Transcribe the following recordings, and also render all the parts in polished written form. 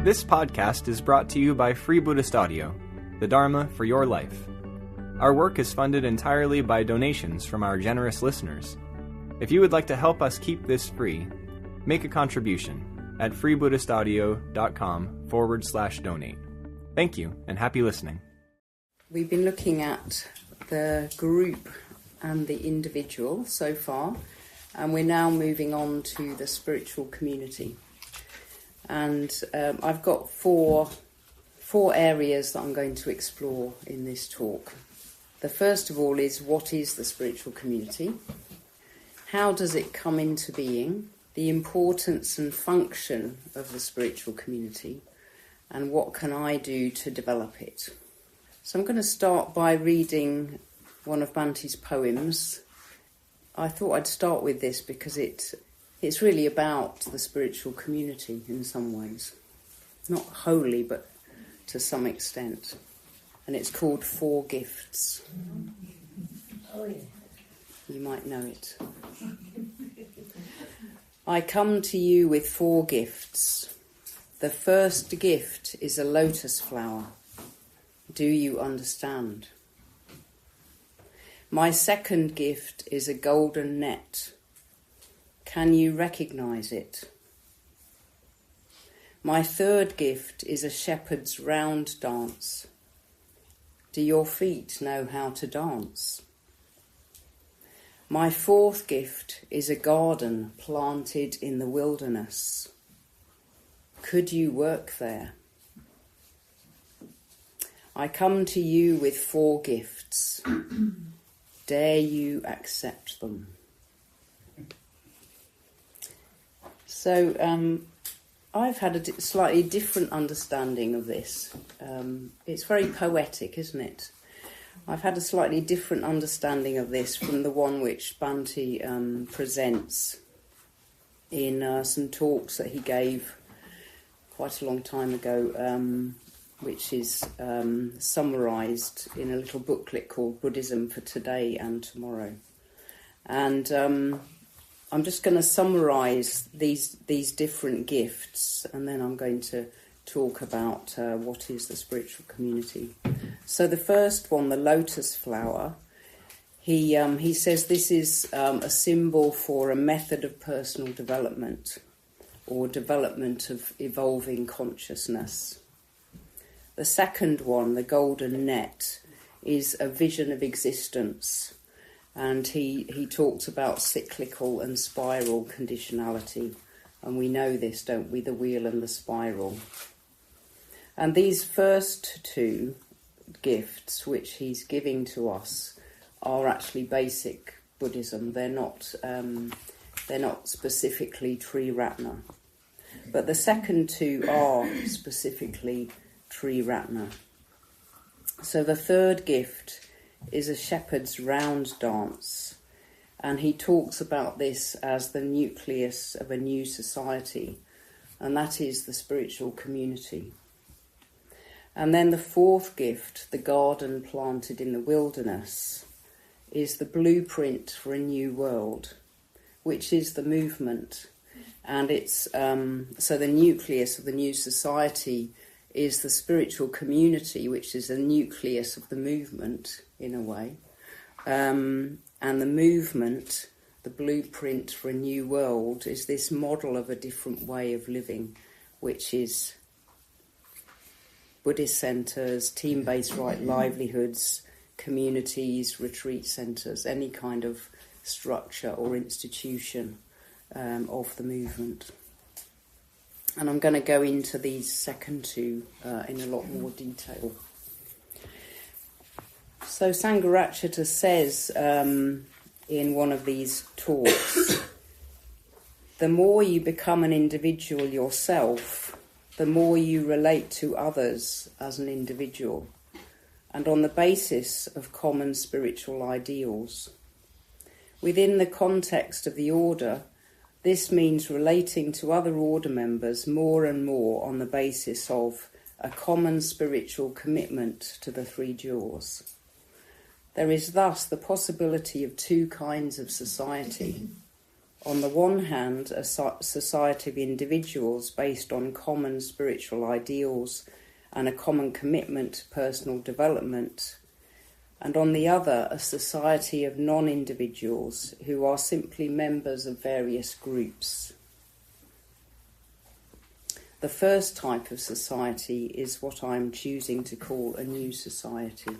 This podcast is brought to you by Free Buddhist Audio, the Dharma for your life. Our work is funded entirely by donations from our generous listeners. If you would like to help us keep this free, make a contribution at freebuddhistaudio.com/donate. Thank you, and happy listening. We've been looking at the group and the individual so far, and we're now moving on to the spiritual community. And I've got four areas that I'm going to explore in this talk. The first of all is, what is the spiritual community? How does it come into being? The importance and function of the spiritual community, and what can I do to develop it? So I'm going to start by reading one of Bhante's poems. I thought I'd start with this because it's really about the spiritual community in some ways. Not wholly, but to some extent. And it's called Four Gifts. Oh, yeah. You might know it. I come to you with four gifts. The first gift is a lotus flower. Do you understand? My second gift is a golden net. Can you recognize it? My third gift is a shepherd's round dance. Do your feet know how to dance? My fourth gift is a garden planted in the wilderness. Could you work there? I come to you with four gifts. Dare you accept them? So I've had a slightly different understanding of this. It's very poetic, isn't it? I've had a slightly different understanding of this from the one which Bhante presents in some talks that he gave quite a long time ago, which is summarised in a little booklet called Buddhism for Today and Tomorrow. And I'm just going to summarise these different gifts, and then I'm going to talk about what is the spiritual community. So the first one, the lotus flower, he says this is a symbol for a method of personal development, or development of evolving consciousness. The second one, the golden net, is a vision of existence. And he talks about cyclical and spiral conditionality. And we know this, don't we? The wheel and the spiral. And these first two gifts, which he's giving to us, are actually basic Buddhism. They're not specifically Triratna. But the second two are specifically Triratna. So the third gift is a shepherd's round dance, and he talks about this as the nucleus of a new society, and that is the spiritual community. And then the fourth gift, the garden planted in the wilderness, is the blueprint for a new world, which is the movement. And it's so the nucleus of the new society is the spiritual community, which is the nucleus of the movement, in a way. And the movement, the blueprint for a new world, is this model of a different way of living, which is Buddhist centres, team-based right livelihoods, communities, retreat centres, any kind of structure or institution of the movement. And I'm going to go into these second two in a lot more detail. So Sangharakshita says in one of these talks, the more you become an individual yourself, the more you relate to others as an individual, and on the basis of common spiritual ideals. Within the context of the order, this means relating to other order members more and more on the basis of a common spiritual commitment to the three jewels. There is thus the possibility of two kinds of society. On the one hand, a society of individuals based on common spiritual ideals and a common commitment to personal development, and on the other, a society of non-individuals who are simply members of various groups. The first type of society is what I'm choosing to call a new society.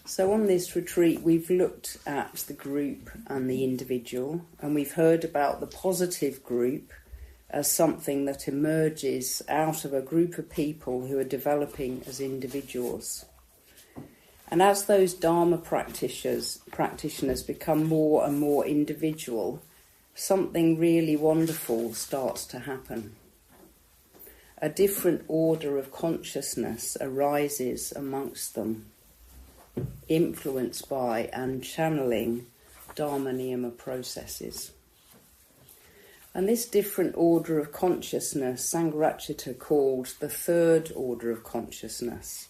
So on this retreat, we've looked at the group and the individual, and we've heard about the positive group as something that emerges out of a group of people who are developing as individuals. And as those Dharma practitioners become more and more individual, something really wonderful starts to happen. A different order of consciousness arises amongst them, influenced by and channeling Dharma Niyama processes. And this different order of consciousness, Sangharakshita called the third order of consciousness.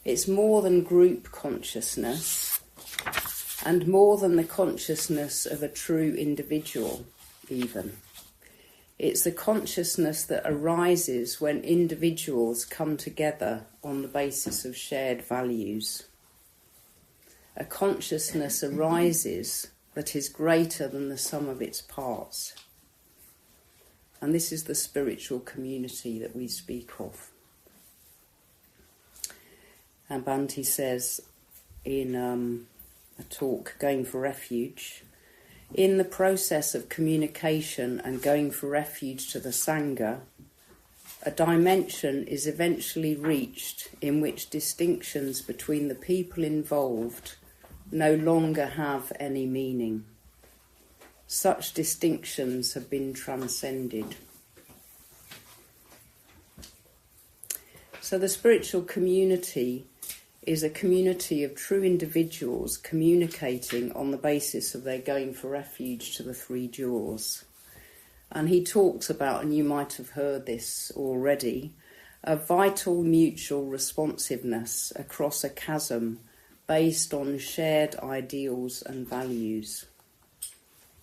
It's more than group consciousness, and more than the consciousness of a true individual, even. It's the consciousness that arises when individuals come together on the basis of shared values. A consciousness arises that is greater than the sum of its parts. And this is the spiritual community that we speak of. And Bhante says in a talk, Going for Refuge, in the process of communication and going for refuge to the Sangha, a dimension is eventually reached in which distinctions between the people involved no longer have any meaning. Such distinctions have been transcended. So the spiritual community is a community of true individuals communicating on the basis of their going for refuge to the three jewels. And he talks about, and you might have heard this already, a vital mutual responsiveness across a chasm based on shared ideals and values.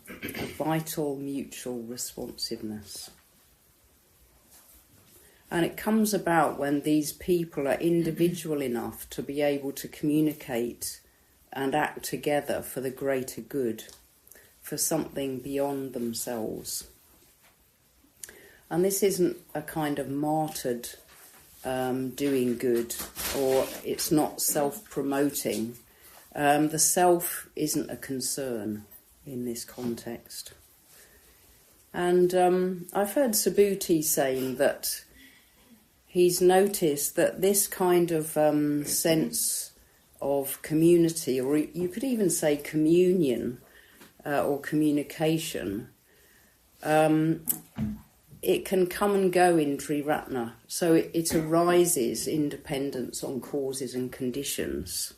A vital mutual responsiveness. And it comes about when these people are individual enough to be able to communicate and act together for the greater good, for something beyond themselves. And this isn't a kind of martyred doing good, or it's not self-promoting. The self isn't a concern in this context. And I've heard Subhuti saying that he's noticed that this kind of sense of community, or you could even say communion or communication, it can come and go in Triratna. So it arises independence on causes and conditions.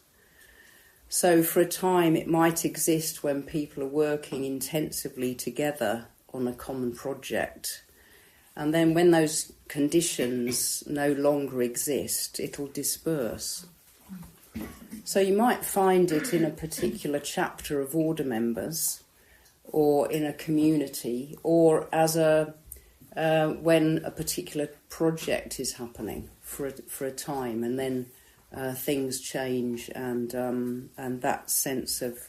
So for a time it might exist when people are working intensively together on a common project. And then when those conditions no longer exist, it'll disperse. So you might find it in a particular chapter of order members, or in a community, or as when a particular project is happening for a time, and then things change, and that sense of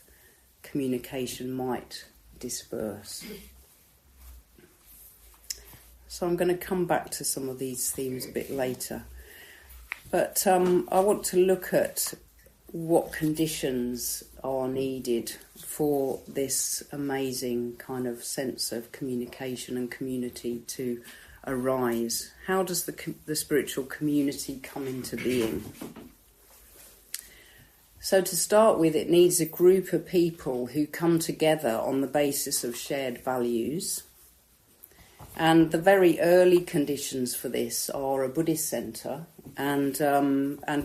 communication might disperse. So I'm going to come back to some of these themes a bit later. But I want to look at what conditions are needed for this amazing kind of sense of communication and community to arise. How does the spiritual community come into being? So to start with, it needs a group of people who come together on the basis of shared values. And the very early conditions for this are a Buddhist centre, and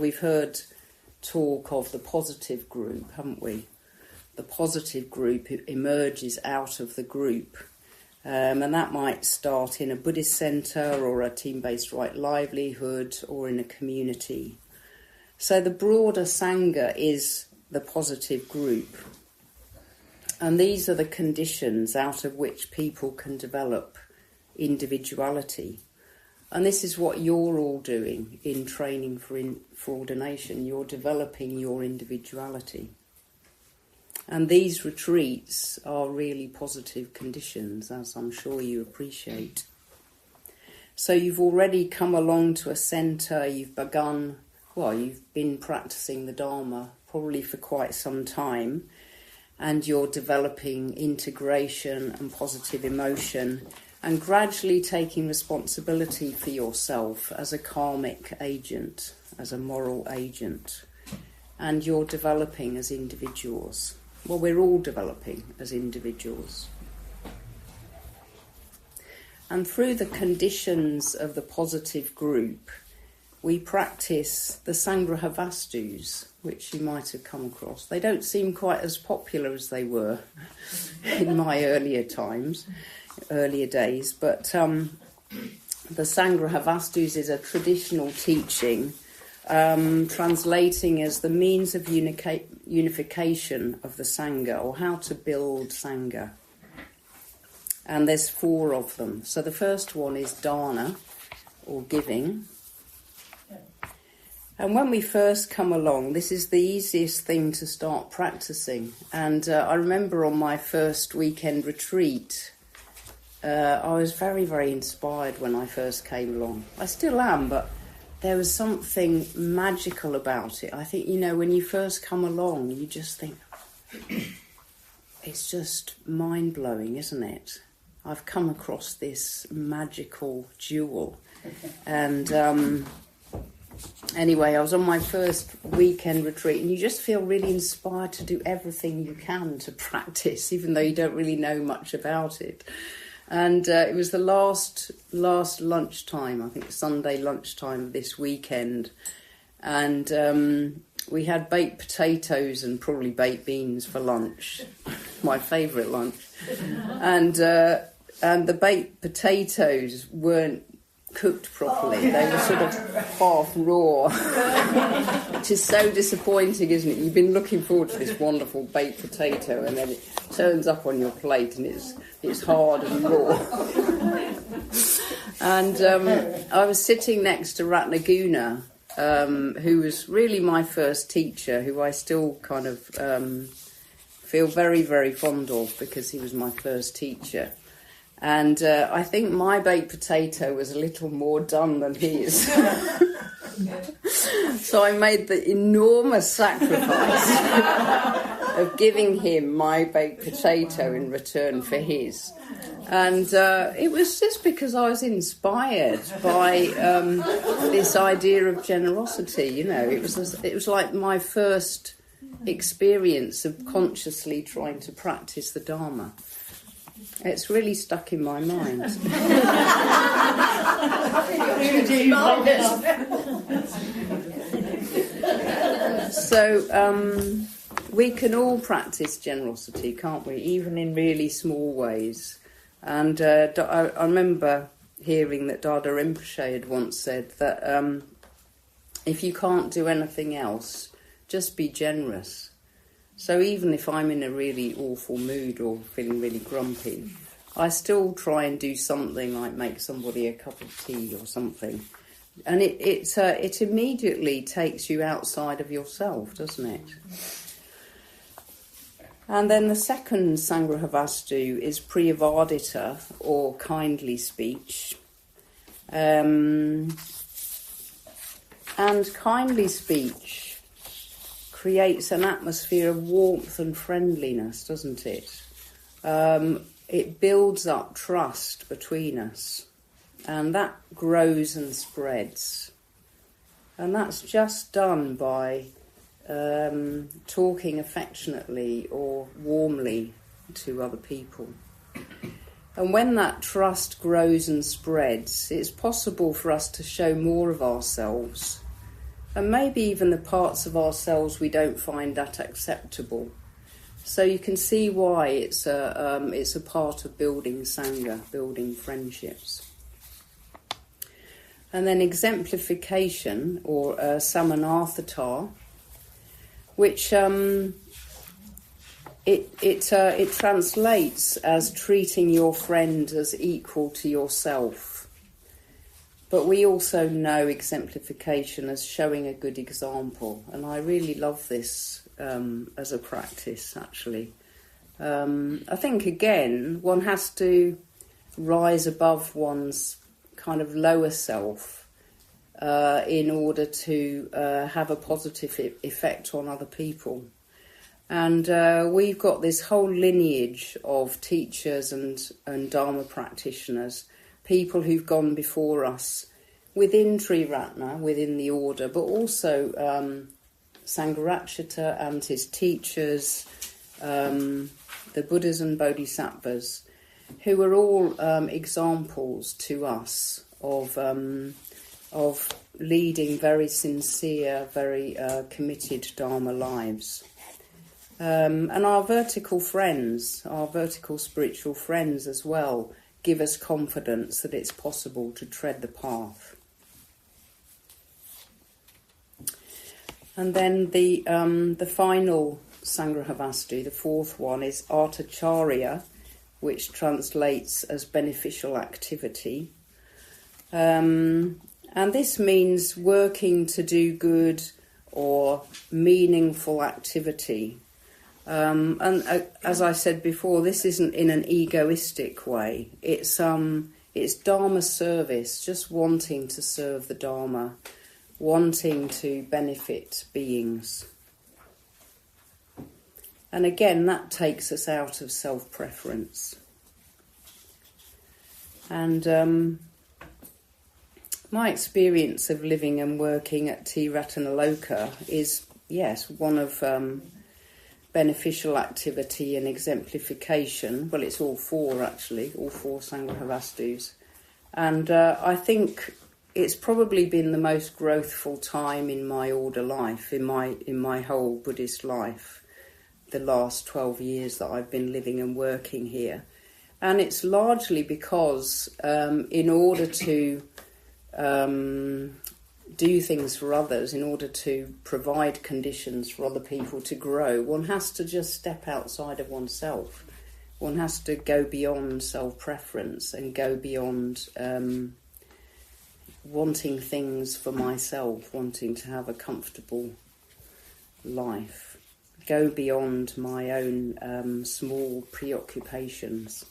we've heard talk of the positive group, haven't we? The positive group emerges out of the group, and that might start in a Buddhist centre or a team-based right livelihood or in a community. So the broader Sangha is the positive group. And these are the conditions out of which people can develop individuality. And this is what you're all doing in training for ordination. You're developing your individuality. And these retreats are really positive conditions, as I'm sure you appreciate. So you've already come along to a centre, you've been practicing the Dharma probably for quite some time, and you're developing integration and positive emotion, and gradually taking responsibility for yourself as a karmic agent, as a moral agent. And you're developing as individuals. Well, we're all developing as individuals. And through the conditions of the positive group, we practice the Sangraha Vastus, which you might have come across. They don't seem quite as popular as they were in my earlier days, but the Sangraha Vastus is a traditional teaching translating as the means of unification of the Sangha, or how to build Sangha. And there's 4 of them. So the first one is dana, or giving. And when we first come along, this is the easiest thing to start practicing. And I remember on my first weekend retreat, I was very, very inspired when I first came along. I still am, but there was something magical about it. I think, when you first come along, you just think, it's just mind-blowing, isn't it? I've come across this magical jewel. And anyway, I was on my first weekend retreat, and you just feel really inspired to do everything you can to practice, even though you don't really know much about it. And it was the last lunchtime, I think Sunday lunchtime of this weekend. And we had baked potatoes and probably baked beans for lunch, my favourite lunch. And the baked potatoes weren't cooked properly. They were sort of half raw, which is so disappointing, isn't it? You've been looking forward to this wonderful baked potato, and then it turns up on your plate and it's hard and raw. And I was sitting next to Ratnaguna, who was really my first teacher, who I still kind of feel very, very fond of, because he was my first teacher. And I think my baked potato was a little more done than his. So I made the enormous sacrifice of giving him my baked potato in return for his. And it was just because I was inspired by this idea of generosity. It was like my first experience of consciously trying to practice the Dharma. It's really stuck in my mind. So we can all practice generosity, can't we? Even in really small ways. And I remember hearing that Dada Rinpoche had once said that if you can't do anything else, just be generous. So even if I'm in a really awful mood or feeling really grumpy, I still try and do something like make somebody a cup of tea or something. And it immediately takes you outside of yourself, doesn't it? And then the second Sangraha Vastu is Priyavadita, or kindly speech. And kindly speech creates an atmosphere of warmth and friendliness, doesn't it? It builds up trust between us, and that grows and spreads. And that's just done by talking affectionately or warmly to other people. And when that trust grows and spreads, it's possible for us to show more of ourselves, and maybe even the parts of ourselves we don't find that acceptable. So you can see why it's a part of building Sangha, building friendships. And then exemplification, or samanarthata, which it translates as treating your friend as equal to yourself. But we also know exemplification as showing a good example, and I really love this as a practice, actually. I think, again, one has to rise above one's kind of lower self in order to have a positive effect on other people. And we've got this whole lineage of teachers and Dharma practitioners, people who've gone before us within Triratna, within the order, but also Sangharakshita and his teachers, the Buddhas and Bodhisattvas, who are all examples to us of leading very sincere, very committed Dharma lives. And our vertical friends, our vertical spiritual friends as well, give us confidence that it's possible to tread the path. And then the final Sangrahavastu, the fourth one, is Artacharya, which translates as beneficial activity. And this means working to do good or meaningful activity. And as I said before, this isn't in an egoistic way. It's Dharma service, just wanting to serve the Dharma, wanting to benefit beings. And again, that takes us out of self-preference. And my experience of living and working at Tiratanaloka is, yes, one of beneficial activity and exemplification. Well, it's all four, actually, all four Sangharavastus. And I think it's probably been the most growthful time in my order life, in my whole Buddhist life, the last 12 years that I've been living and working here. And it's largely because in order to do things for others, in order to provide conditions for other people to grow, one has to just step outside of oneself. One has to go beyond self-preference and go beyond wanting things for myself, wanting to have a comfortable life. Go beyond my own small preoccupations.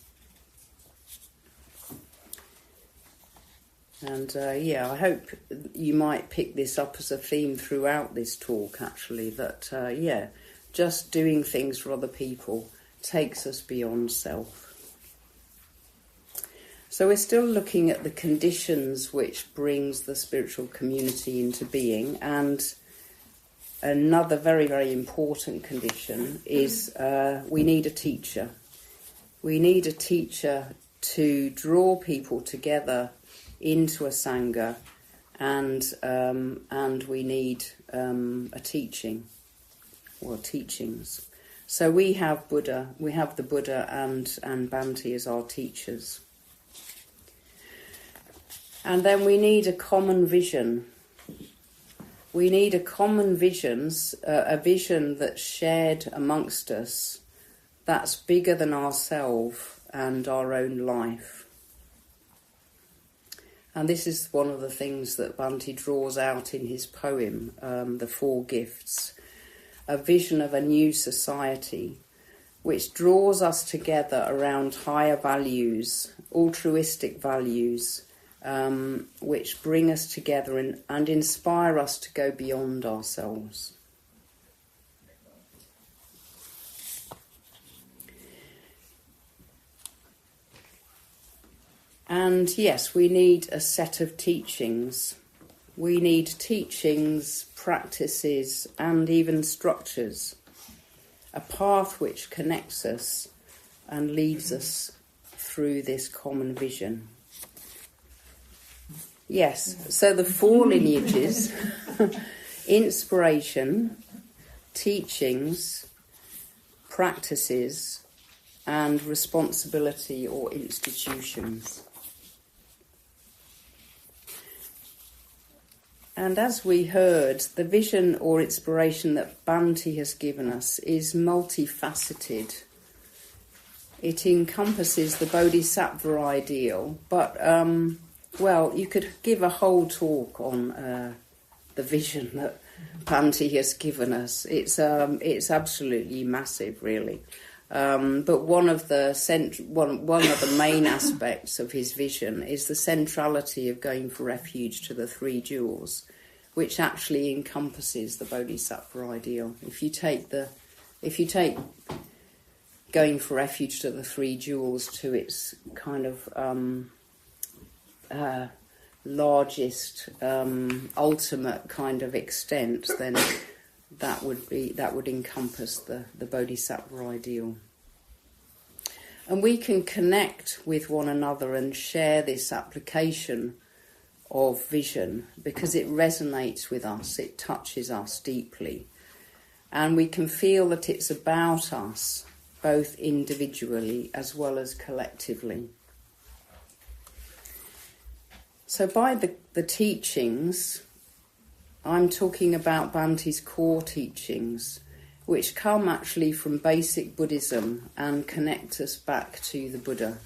And I hope you might pick this up as a theme throughout this talk, actually, that, just doing things for other people takes us beyond self. So we're still looking at the conditions which brings the spiritual community into being, and another very, very important condition is we need a teacher. We need a teacher to draw people together into a sangha, and we need a teaching or teachings. So we have the Buddha and Bhante as our teachers. And then we need a common vision. We need a common vision, a vision that's shared amongst us, that's bigger than ourselves and our own life. And this is one of the things that Bhante draws out in his poem, The Four Gifts, a vision of a new society which draws us together around higher values, altruistic values, which bring us together and inspire us to go beyond ourselves. And yes, we need a set of teachings. We need teachings, practices, and even structures. A path which connects us and leads us through this common vision. Yes, so the four lineages: inspiration, teachings, practices, and responsibility or institutions. And as we heard, the vision or inspiration that Bhante has given us is multifaceted. It encompasses the Bodhisattva ideal, but, you could give a whole talk on the vision that Bhante has given us. It's absolutely massive, really. But one of the main aspects of his vision is the centrality of going for refuge to the three jewels, which actually encompasses the Bodhisattva ideal. If you take going for refuge to the three jewels to its kind of largest, ultimate kind of extent, then that would encompass the Bodhisattva ideal. And we can connect with one another and share this application of vision because it resonates with us, it touches us deeply. And we can feel that it's about us, both individually as well as collectively. So by the teachings, I'm talking about Bhante's core teachings, which come actually from basic Buddhism and connect us back to the Buddha.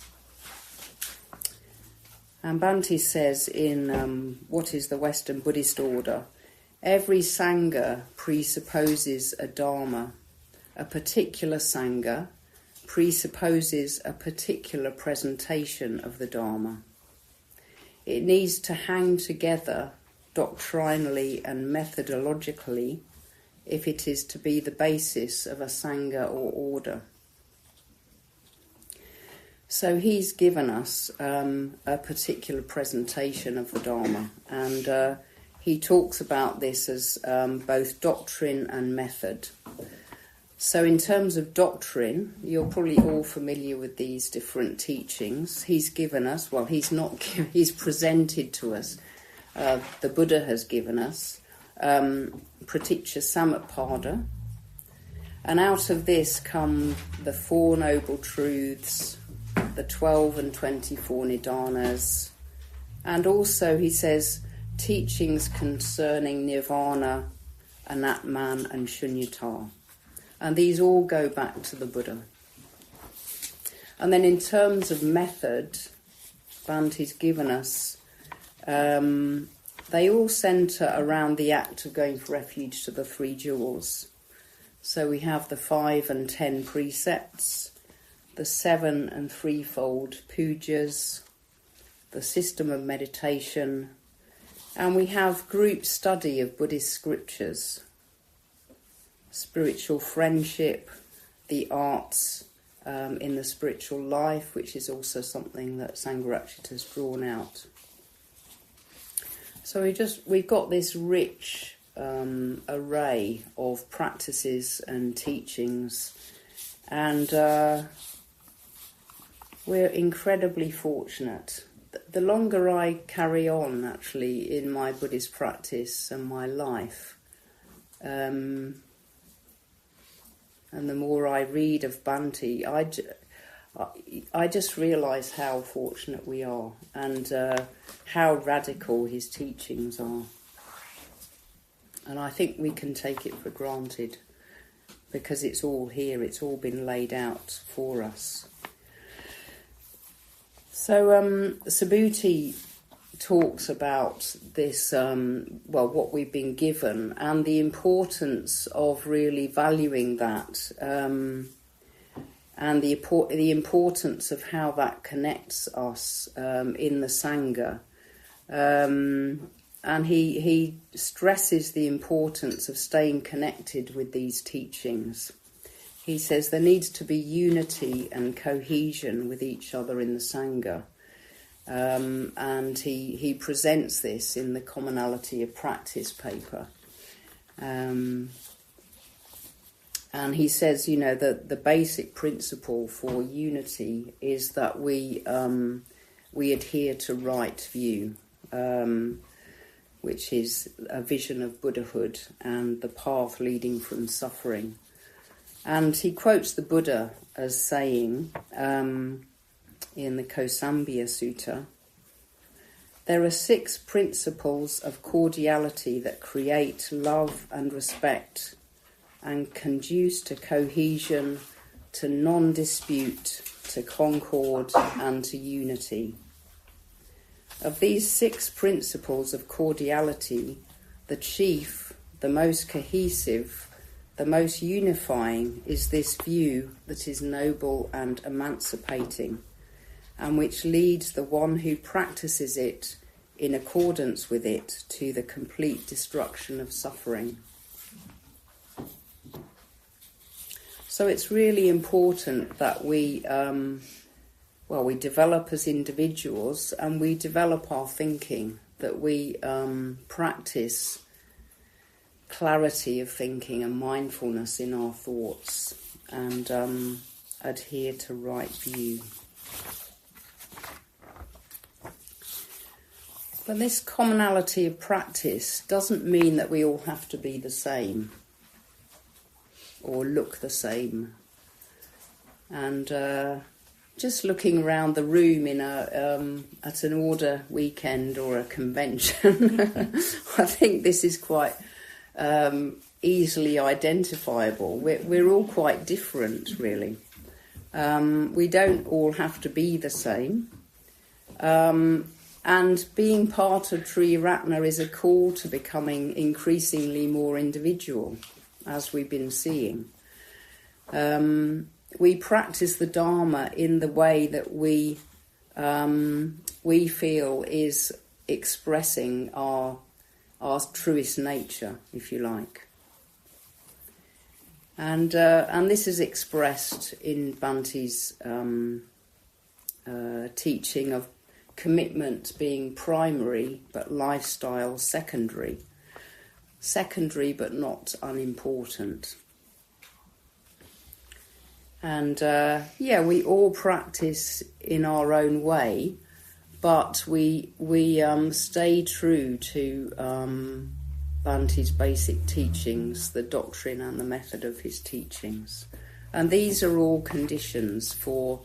And Bhante says in What is the Western Buddhist Order, every Sangha presupposes a Dharma. A particular Sangha presupposes a particular presentation of the Dharma. It needs to hang together doctrinally and methodologically if it is to be the basis of a Sangha or order. So he's given us a particular presentation of the Dharma, and he talks about this as both doctrine and method. So in terms of doctrine, you're probably all familiar with these different teachings. He's given us, he's presented to us, the Buddha has given us, Praticca Samutpada, and out of this come the Four Noble Truths, the 12 and 24 Nidanas, and also he says teachings concerning Nirvana, Anatman and Shunyata. And these all go back to the Buddha. And then in terms of method, Bhante's given us, they all centre around the act of going for refuge to the three jewels. So we have the 5 and 10 precepts, the 7 and threefold pujas, the system of meditation, and we have group study of Buddhist scriptures, spiritual friendship, the arts in the spiritual life, which is also something that Sangharakshita has drawn out. So we've got this rich array of practices and teachings, and we're incredibly fortunate. The longer I carry on, actually, in my Buddhist practice and my life, and the more I read of Bhante, I just realise how fortunate we are and how radical his teachings are. And I think we can take it for granted because it's all here, it's all been laid out for us. So Subhuti talks about this, what we've been given and the importance of really valuing that, and the importance of how that connects us in the Sangha. And he stresses the importance of staying connected with these teachings. He says there needs to be unity and cohesion with each other in the Sangha. And he presents this in the Commonality of Practice paper. And he says, that the basic principle for unity is that we adhere to right view, which is a vision of Buddhahood and the path leading from suffering. And he quotes the Buddha as saying, in the Kosambhya Sutta, There are 6 principles of cordiality that create love and respect and conduce to cohesion, to non-dispute, to concord and to unity. Of these 6 principles of cordiality, the chief, the most cohesive, the most unifying is this view that is noble and emancipating, and which leads the one who practices it in accordance with it to the complete destruction of suffering. So it's really important that we develop as individuals and we develop our thinking, that we practice clarity of thinking and mindfulness in our thoughts and adhere to right view. But this commonality of practice doesn't mean that we all have to be the same or look the same. And just looking around the room in at an order weekend or a convention, I think this is quite easily identifiable. We're all quite different, really. We don't all have to be the same. And being part of Triratna is a call to becoming increasingly more individual, as we've been seeing. We practice the Dharma in the way that we feel is expressing our truest nature, if you like. And this is expressed in Bhante's teaching of commitment being primary, but lifestyle secondary. Secondary, but not unimportant. And we all practice in our own way, but we stay true to Bhante's basic teachings, the doctrine and the method of his teachings. And these are all conditions for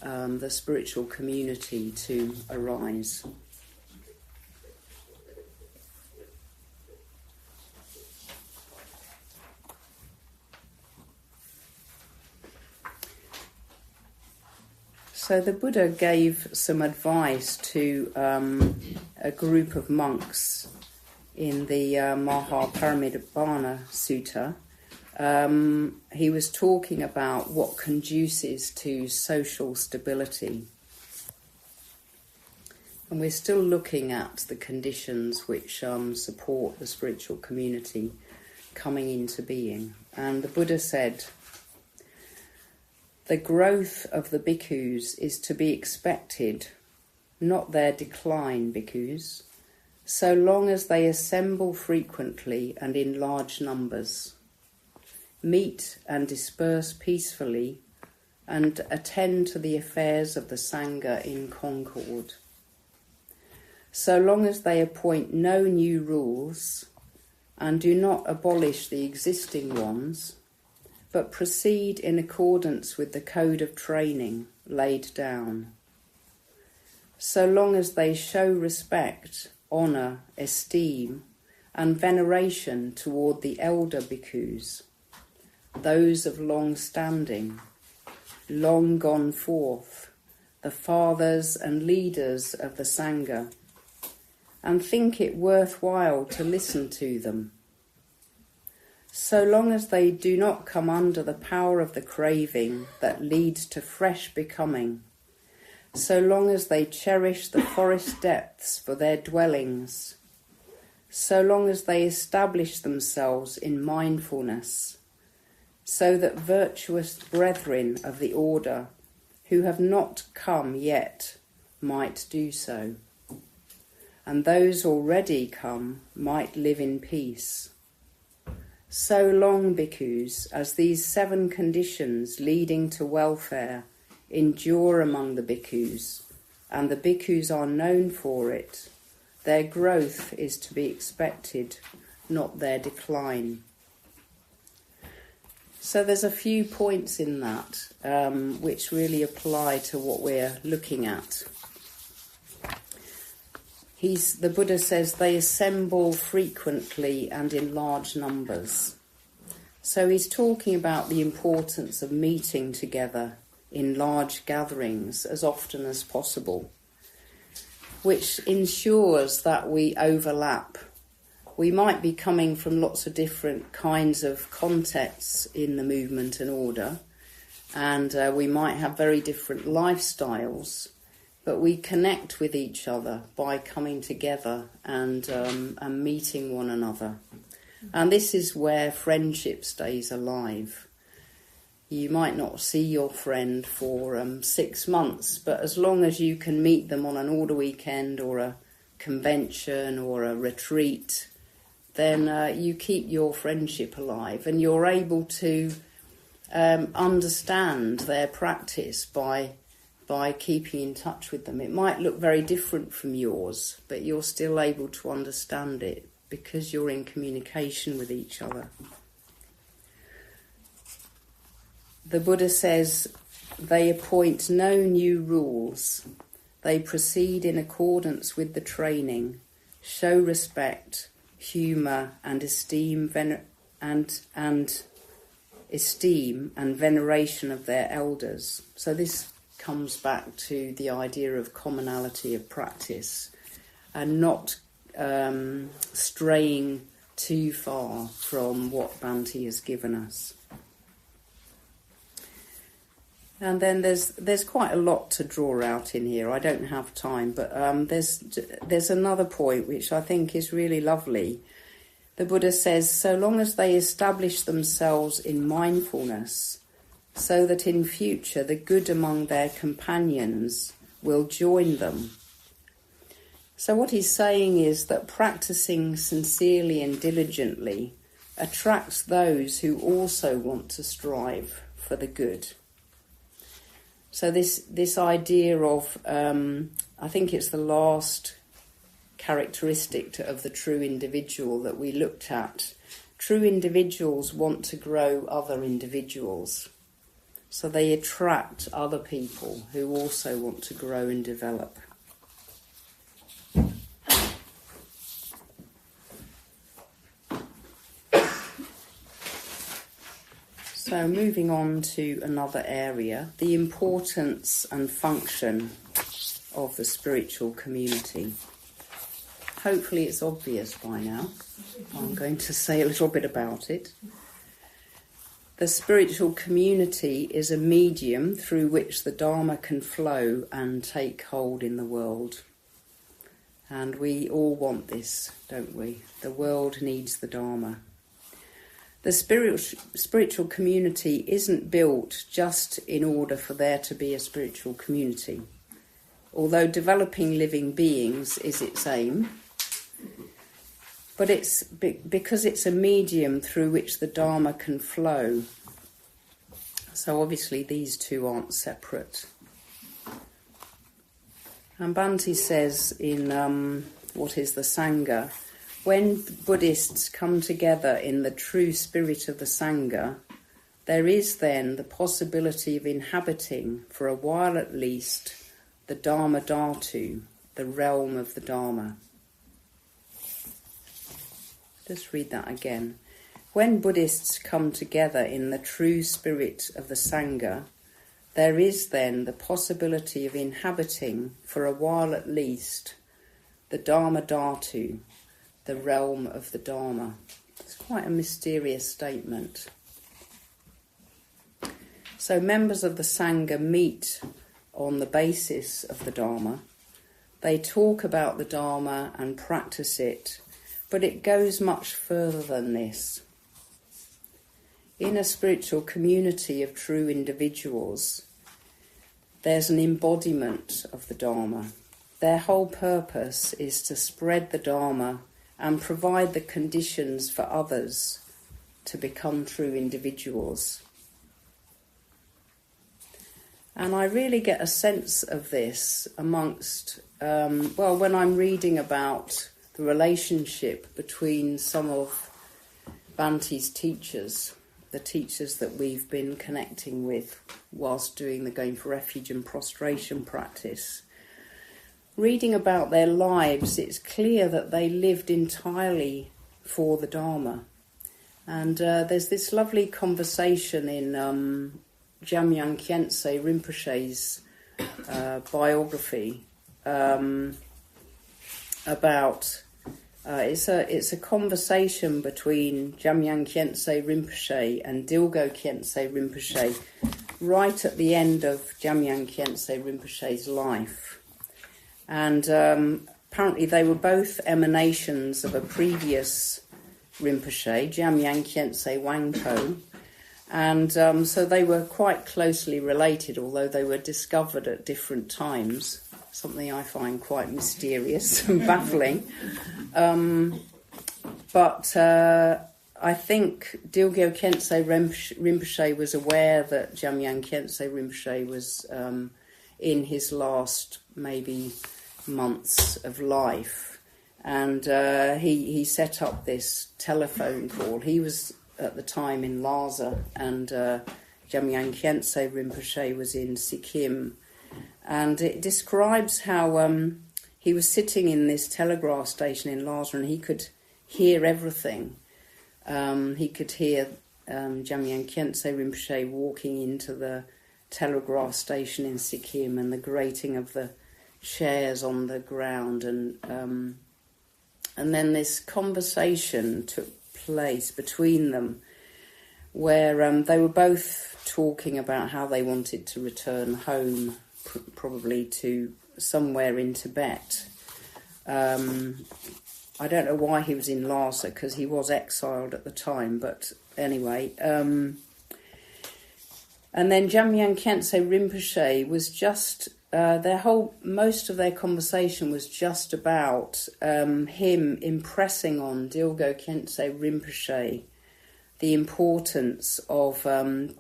the spiritual community to arise. So the Buddha gave some advice to a group of monks in the Mahaparinibbana Sutta. He was talking about what conduces to social stability. And we're still looking at the conditions which support the spiritual community coming into being. And the Buddha said, "The growth of the bhikkhus is to be expected, not their decline, bhikkhus, so long as they assemble frequently and in large numbers, meet and disperse peacefully, and attend to the affairs of the Sangha in concord. So long as they appoint no new rules and do not abolish the existing ones, but proceed in accordance with the code of training laid down. So long as they show respect, honour, esteem, and veneration toward the elder bhikkhus, those of long standing, long gone forth, the fathers and leaders of the Sangha, and think it worthwhile to listen to them. So long as they do not come under the power of the craving that leads to fresh becoming, so long as they cherish the forest depths for their dwellings, so long as they establish themselves in mindfulness, so that virtuous brethren of the order who have not come yet might do so, and those already come might live in peace. So long, bhikkhus, as these 7 conditions leading to welfare endure among the bhikkhus, and the bhikkhus are known for it, their growth is to be expected, not their decline." So there's a few points in that which really apply to what we're looking at. the Buddha says they assemble frequently and in large numbers. So he's talking about the importance of meeting together in large gatherings as often as possible, which ensures that we overlap. We might be coming from lots of different kinds of contexts in the movement and order, and we might have very different lifestyles, but we connect with each other by coming together and meeting one another. And this is where friendship stays alive. You might not see your friend for 6 months, but as long as you can meet them on an order weekend or a convention or a retreat, then you keep your friendship alive, and you're able to understand their practice by keeping in touch with them. It might look very different from yours, but you're still able to understand it because you're in communication with each other. The Buddha says they appoint no new rules. They proceed in accordance with the training, show respect, humour and esteem and veneration of their elders. So this comes back to the idea of commonality of practice and not straying too far from what Bhante has given us. And then there's quite a lot to draw out in here. I don't have time, but there's another point which I think is really lovely. The Buddha says, so long as they establish themselves in mindfulness, so that in future the good among their companions will join them. So what he's saying is that practicing sincerely and diligently attracts those who also want to strive for the good. So this idea of, I think it's the last characteristic of the true individual that we looked at. True individuals want to grow other individuals. So they attract other people who also want to grow and develop. So moving on to another area, the importance and function of the spiritual community. Hopefully it's obvious by now. I'm going to say a little bit about it. The spiritual community is a medium through which the Dharma can flow and take hold in the world. And we all want this, don't we? The world needs the Dharma. The spiritual community isn't built just in order for there to be a spiritual community. Although developing living beings is its aim, but it's because it's a medium through which the Dharma can flow. So obviously these two aren't separate. And Bhante says in What is the Sangha, when Buddhists come together in the true spirit of the Sangha, there is then the possibility of inhabiting, for a while at least, the Dharma Dhatu, the realm of the Dharma. Just read that again. When Buddhists come together in the true spirit of the Sangha, there is then the possibility of inhabiting, for a while at least, the Dharma Dhatu, the realm of the Dharma. It's quite a mysterious statement. So members of the Sangha meet on the basis of the Dharma. They talk about the Dharma and practice it, but it goes much further than this. In a spiritual community of true individuals, there's an embodiment of the Dharma. Their whole purpose is to spread the Dharma and provide the conditions for others to become true individuals. And I really get a sense of this amongst, when I'm reading about the relationship between some of Bhante's teachers, the teachers that we've been connecting with whilst doing the Going for Refuge and prostration practice. reading about their lives, it's clear that they lived entirely for the Dharma. And there's this lovely conversation in Jamyang Khyentse Rinpoche's biography about it's a conversation between Jamyang Khyentse Rinpoche and Dilgo Khyentse Rinpoche right at the end of Jamyang Khyentse Rinpoche's life. And apparently they were both emanations of a previous Rinpoche, Jamyang Khyentse Wangpo, and so they were quite closely related, although they were discovered at different times, something I find quite mysterious and baffling. But I think Dilgo Khyentse Rinpoche was aware that Jamyang Khyentse Rinpoche was in his last maybe months of life, and he set up this telephone call. He was at the time in Lhasa, and Jamyang Khyentse Rinpoche was in Sikkim, and it describes how he was sitting in this telegraph station in Lhasa and he could hear everything. He could hear Jamyang Khyentse Rinpoche walking into the telegraph station in Sikkim and the grating of the chairs on the ground, and then this conversation took place between them where they were both talking about how they wanted to return home, probably to somewhere in Tibet. I don't know why he was in Lhasa, because he was exiled at the time, but anyway. And then Jamyang Khyentse Rinpoche was just, most of their conversation was just about him impressing on Dilgo Khyentse Rinpoche the importance of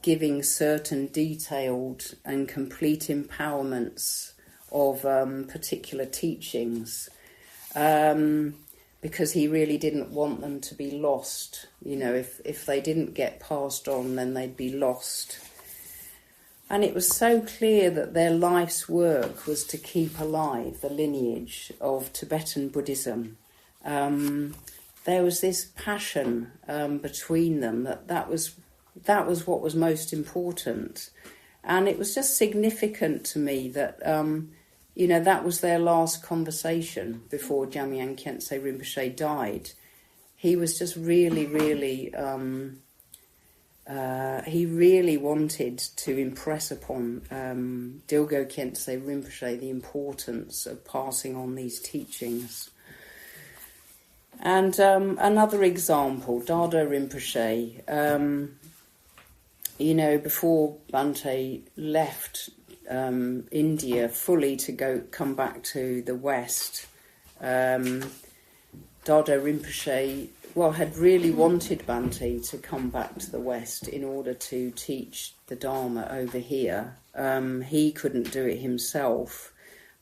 giving certain detailed and complete empowerments of particular teachings, because he really didn't want them to be lost. You know, if they didn't get passed on, then they'd be lost. And it was so clear that their life's work was to keep alive the lineage of Tibetan Buddhism. There was this passion between them that was what was most important. And it was just significant to me that, that was their last conversation before Jamyang Khyentse Rinpoche died. He was just really, really... he really wanted to impress upon Dilgo Khyentse Rinpoche the importance of passing on these teachings. And another example, Dado Rinpoche, before Bhante left India fully to come back to the West, Dado Rinpoche had really wanted Bhante to come back to the West in order to teach the Dharma over here. He couldn't do it himself,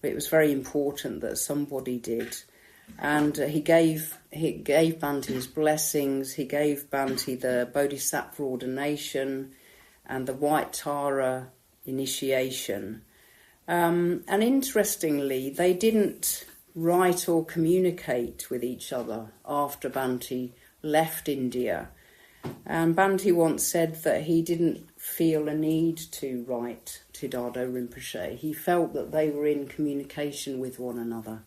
but it was very important that somebody did. And he gave Bhante his blessings. He gave Bhante the Bodhisattva ordination and the White Tara initiation. And interestingly, they didn't write or communicate with each other after Bhante left India. And Bhante once said that he didn't feel a need to write to Dado Rinpoche. He felt that they were in communication with one another.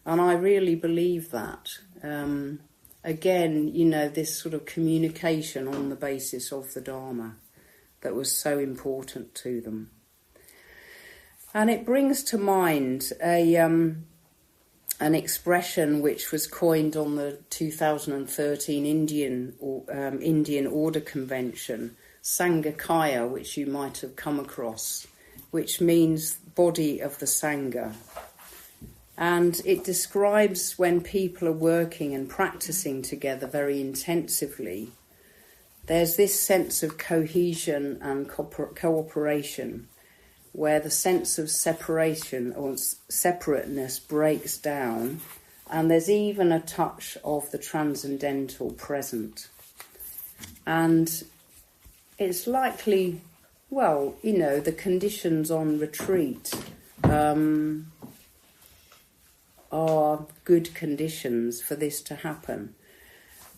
And I really believe that. Again, this sort of communication on the basis of the Dharma that was so important to them. And it brings to mind an expression which was coined on the 2013 Indian Order Convention, Sangakaya, which you might have come across, which means body of the Sangha. And it describes when people are working and practicing together very intensively, there's this sense of cohesion and cooperation, where the sense of separation or separateness breaks down, and there's even a touch of the transcendental present. And it's likely, the conditions on retreat are good conditions for this to happen.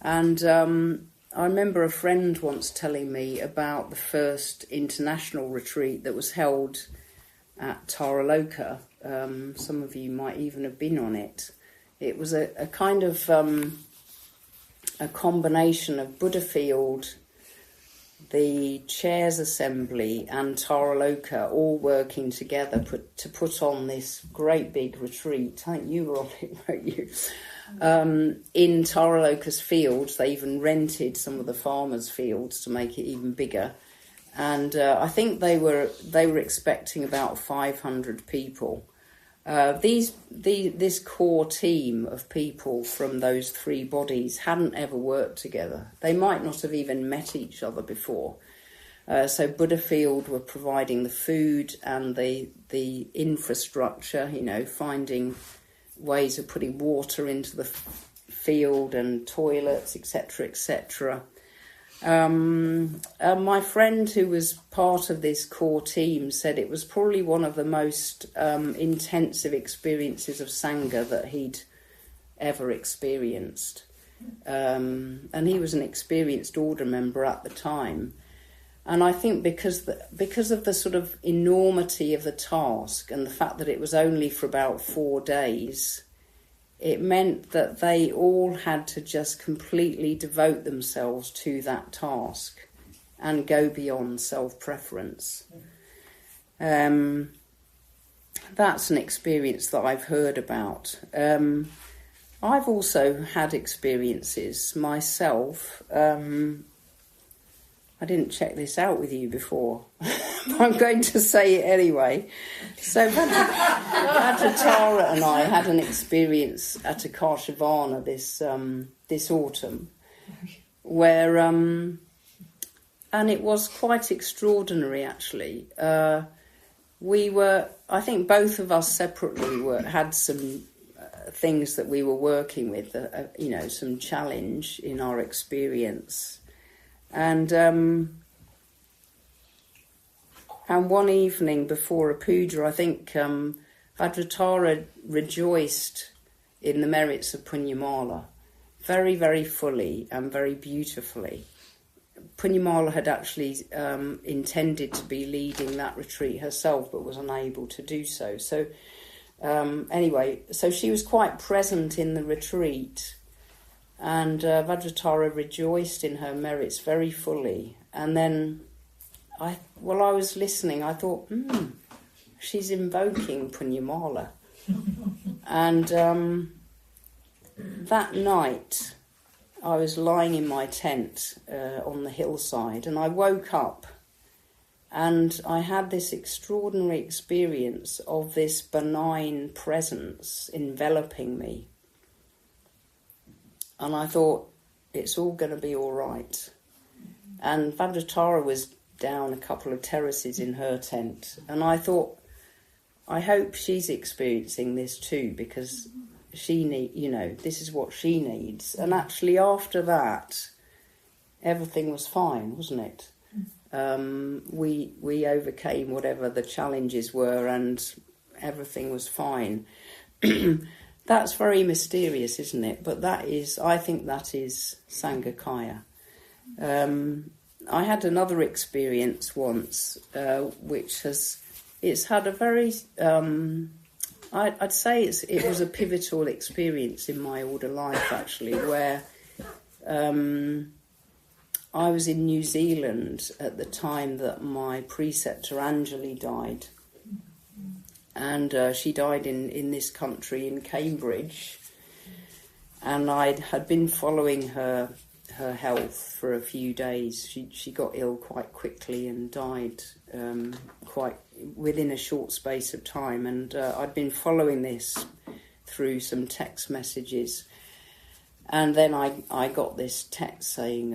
And I remember a friend once telling me about the first international retreat that was held at Taraloka. Some of you might even have been on it. It was a kind of a combination of Buddhafield, the Chairs Assembly and Taraloka all working together to put on this great big retreat. I think you were on it, weren't you? In Taraloka's fields. They even rented some of the farmers' fields to make it even bigger. And I think they were expecting about 500 people. This core team of people from those three bodies hadn't ever worked together. They might not have even met each other before. So Buddhafield were providing the food and the infrastructure, finding ways of putting water into the field and toilets, etc., etc. My friend who was part of this core team said it was probably one of the most intensive experiences of Sangha that he'd ever experienced. And he was an experienced order member at the time. And I think because of the sort of enormity of the task and the fact that it was only for about 4 days, it meant that they all had to just completely devote themselves to that task and go beyond self-preference. That's an experience that I've heard about. I've also had experiences myself. I didn't check this out with you before, but I'm going to say it anyway. So Vajratara and I had an experience at Akashavana this autumn, where and it was quite extraordinary actually. I think both of us separately had some things that we were working with, some challenge in our experience. And one evening before a puja, I think Vajratara rejoiced in the merits of Punyamala very, very fully and very beautifully. Punyamala had actually intended to be leading that retreat herself, but was unable to do so. So anyway, so she was quite present in the retreat. And Vajratara rejoiced in her merits very fully. And then, while I was listening, I thought, she's invoking Punyamala. And that night, I was lying in my tent on the hillside, and I woke up, and I had this extraordinary experience of this benign presence enveloping me. And I thought, it's all going to be all right. And Vajratara was down a couple of terraces in her tent. And I thought, I hope she's experiencing this too, because this is what she needs. And actually after that, everything was fine, wasn't it? We overcame whatever the challenges were and everything was fine. That's very mysterious, isn't it? But I think that is Sangakaya. I had another experience once, which it's had a very, I'd say it was a pivotal experience in my order life, actually, where I was in New Zealand at the time that my preceptor Anjali died. And she died in this country, in Cambridge. And I had been following her health for a few days. She got ill quite quickly and died quite within a short space of time. And I'd been following this through some text messages. And then I got this text saying,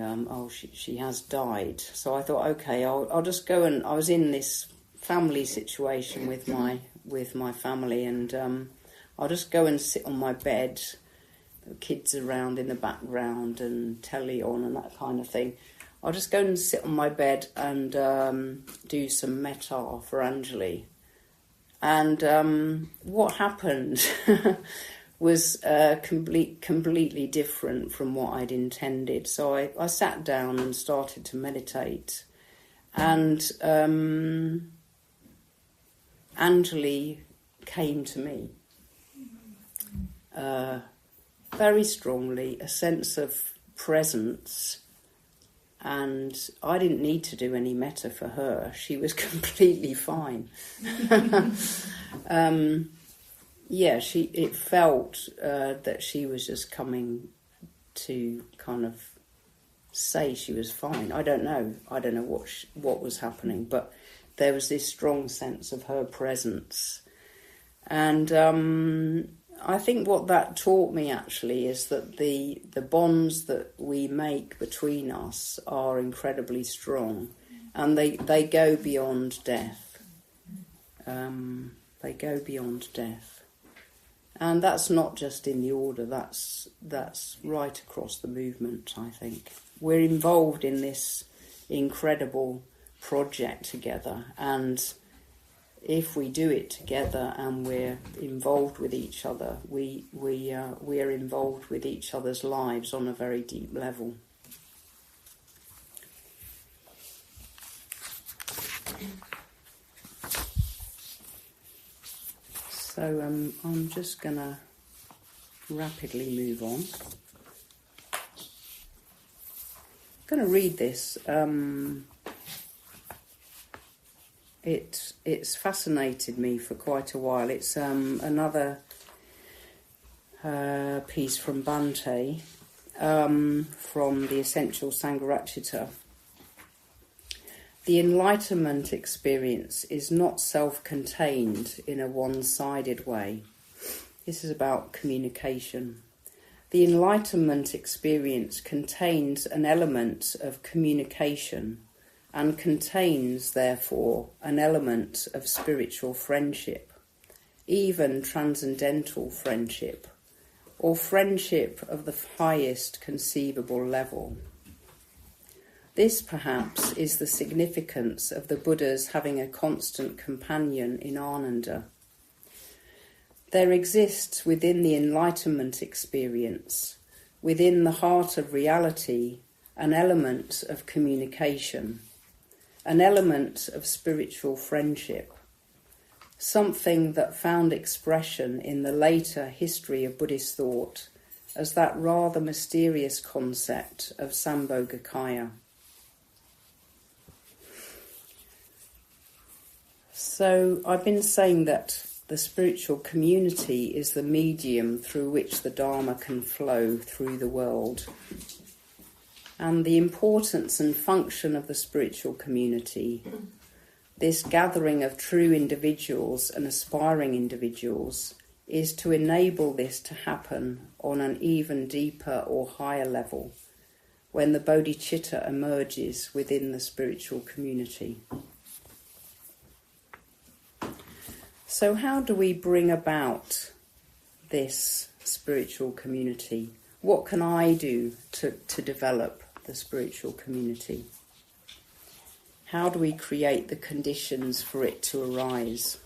she has died. So I thought, okay, I'll just go, and I was in this family situation with my family, and I'll just go and sit on my bed, the kids around in the background and telly on and that kind of thing. I'll just go and sit on my bed and do some metta for Anjali. And what happened was completely different from what I'd intended. So I sat down and started to meditate. And Anjali came to me very strongly, a sense of presence. And I didn't need to do any metta for her. She was completely fine. It felt that she was just coming to kind of say she was fine. I don't know what was happening, but there was this strong sense of her presence. And I think what that taught me actually is that the bonds that we make between us are incredibly strong, and they go beyond death. They go beyond death. And that's not just in the order, that's right across the movement, I think. We're involved in this incredible project together, and if we do it together and we're involved with each other, we are involved with each other's lives on a very deep level. So I'm just going to rapidly move on. I'm going to read this. It's fascinated me for quite a while. It's another piece from Bhante, from the Essential Sangharakshita. The enlightenment experience is not self-contained in a one-sided way. This is about communication. The enlightenment experience contains an element of communication and contains, therefore, an element of spiritual friendship, even transcendental friendship, or friendship of the highest conceivable level. This, perhaps, is the significance of the Buddha's having a constant companion in Ananda. There exists within the enlightenment experience, within the heart of reality, an element of communication, an element of spiritual friendship, something that found expression in the later history of Buddhist thought as that rather mysterious concept of Sambhogakaya. So I've been saying that the spiritual community is the medium through which the Dharma can flow through the world. And the importance and function of the spiritual community, this gathering of true individuals and aspiring individuals, is to enable this to happen on an even deeper or higher level when the bodhicitta emerges within the spiritual community. So how do we bring about this spiritual community? What can I do to develop the spiritual community? How do we create the conditions for it to arise?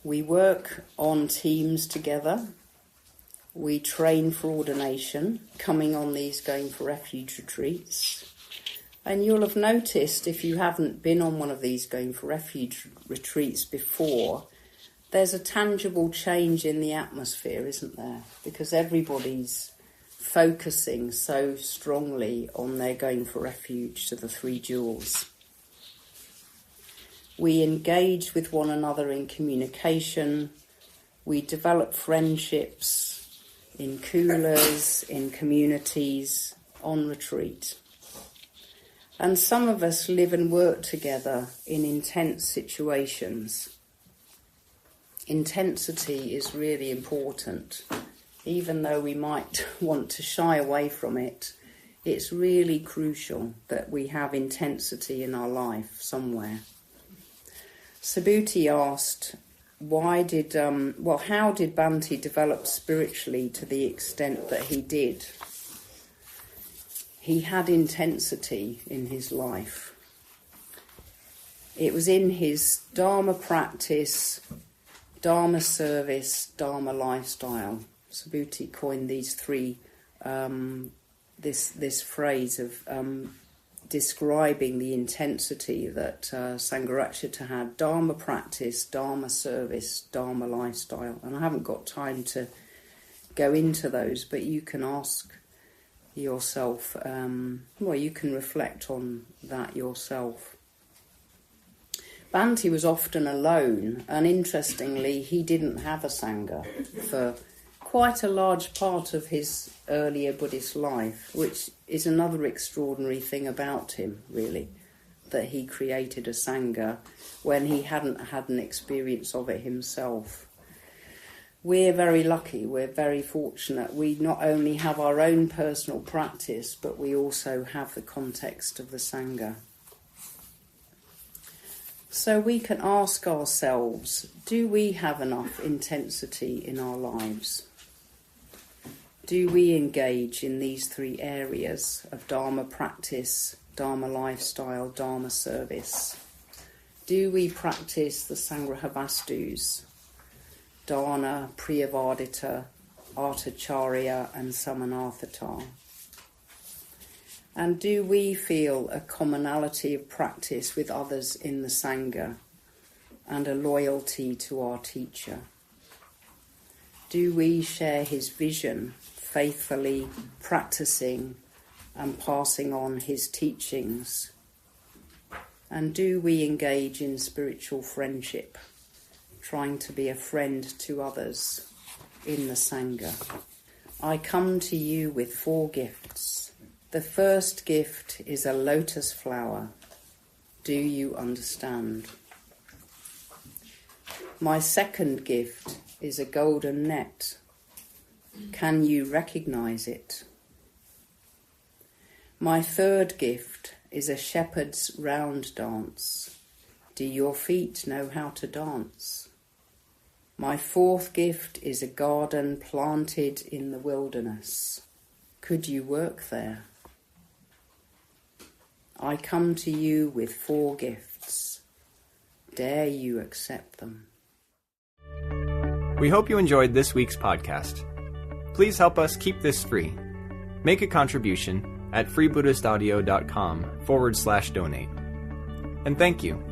We work on teams together. We train for ordination, coming on these Going for Refuge retreats. And you'll have noticed, if you haven't been on one of these Going for Refuge retreats before, there's a tangible change in the atmosphere, isn't there? Because everybody's focusing so strongly on their Going for Refuge to the Three Jewels. We engage with one another in communication. We develop friendships in kulas, in communities, on retreat. And some of us live and work together in intense situations. Intensity is really important. Even though we might want to shy away from it, it's really crucial that we have intensity in our life somewhere. Subhuti asked, how did Bhante develop spiritually to the extent that he did? He had intensity in his life. It was in his Dharma practice Dharma service, Dharma lifestyle. Subhuti coined these three, this phrase of describing the intensity that Sangharakshita had. Dharma practice, Dharma service, Dharma lifestyle. And I haven't got time to go into those, but you can ask yourself, you can reflect on that yourself. Bhante was often alone, and interestingly, he didn't have a Sangha for quite a large part of his earlier Buddhist life, which is another extraordinary thing about him, really, that he created a Sangha when he hadn't had an experience of it himself. We're very lucky, we're very fortunate. We not only have our own personal practice, but we also have the context of the Sangha. So we can ask ourselves, do we have enough intensity in our lives? Do we engage in these three areas of Dharma practice, Dharma lifestyle, Dharma service? Do we practice the Sangraha Vastus, Dana, Priyavadita, Artacharya and Samanarthata? And do we feel a commonality of practice with others in the Sangha and a loyalty to our teacher? Do we share his vision, faithfully practicing and passing on his teachings? And do we engage in spiritual friendship, trying to be a friend to others in the Sangha? I come to you with 4 gifts. The first gift is a lotus flower. Do you understand? My second gift is a golden net. Can you recognize it? My third gift is a shepherd's round dance. Do your feet know how to dance? My fourth gift is a garden planted in the wilderness. Could you work there? I come to you with 4 gifts. Dare you accept them? We hope you enjoyed this week's podcast. Please help us keep this free. Make a contribution at freebuddhistaudio.com/donate. And thank you